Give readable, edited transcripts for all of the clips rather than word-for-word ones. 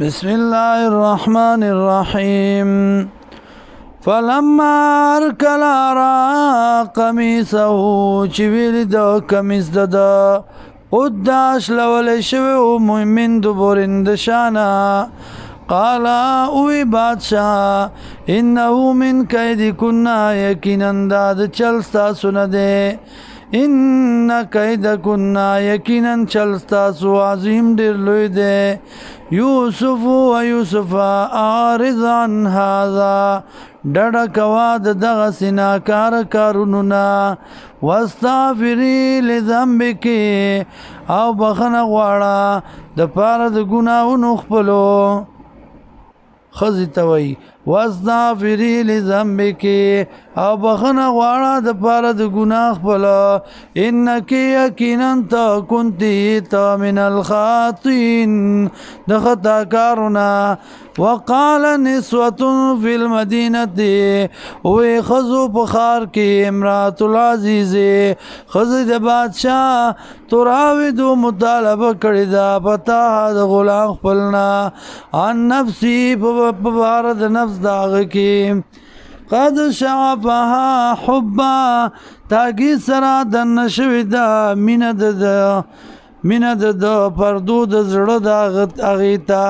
بسم الله الرحمن الرحيم فلما أركل را قميصه چویل دو قميص ددا قداش لول شوه من دبرند شانا قال اوی بادشاہ انه من کید کنا یقینا داد چلستا سنده ان کید کنا یقینا چلستا سو عظیم ډیر لوی دی یوسف و یوسف اعرض عن هذا ډډه کوا د دغه سناکار کارونو نه واستغفري لذنبک او بخنه غواړه د پاره د ګناهونو خپلو خزی توي واستغفري لذنبک او بخنه غواړه د پاره د ګناه خپل انک یقینا ته كنت من الخاطئين د خطا کارونه وقال نسوة في المدينة وی خزو بخار کی امرات العزیز خزو د بادشاہ تراودو مطالبه کړی دا پتا د غلام خپلنا عن نفسی ببارد نفس داغ کی قد شعفها حبا تاگی سرا دن شوی دا مینه د پردو د زړه داغت اغیتا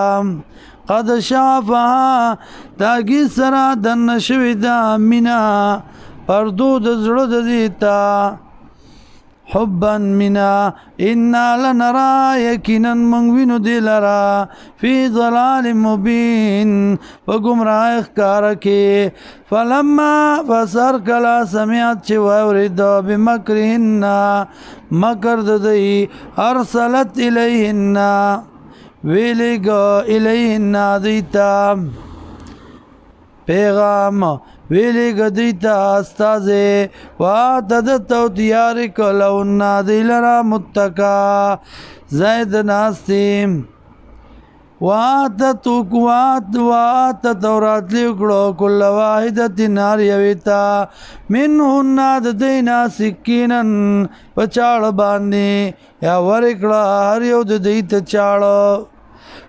قد شعفها تاگی سرا دن شوی دا مینه پردو د زړه د دیتا حبا منا انا لنرى یقینا منوینو دلرا فی ضلال مبین وگمراه اخکار کی فلما فسر کلا سمعت چه وورد بمکرهن مکر ددئی ارسلت الیهن ویلگا الیهن دیتا پیغام ویلی گدیتا استازه واتدتو تیاری کلون دیلرا متکا زید ناستیم واتتو راتلیو کڑو کل واحدت نار یویتا منهن دینا سکینن پچاڑ باندی یا ورکڑا هر یو دیت چاڑ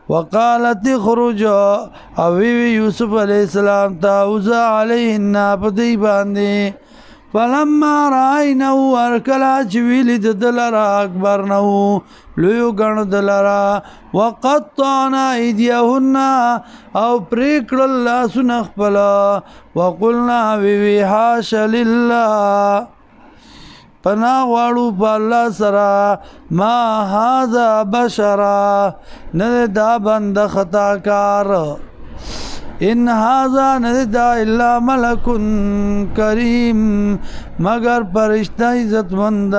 وقالت خروج اوی یوسف علیہ السلام تاوزا علیہن پدی باندی فلما رائنو ارکلا چویل دلرا اکبرنو لیو گن دلرا وقطعنا ایدیهن او پریکل اللہ سنخ پلا وقلنا وی حاش للہ پناه غواړو په الله سره ما هذا بشرا نه دا بند خطا کار ان هذا نه دا الا ملک کریم مگر فرشتہ عزت مند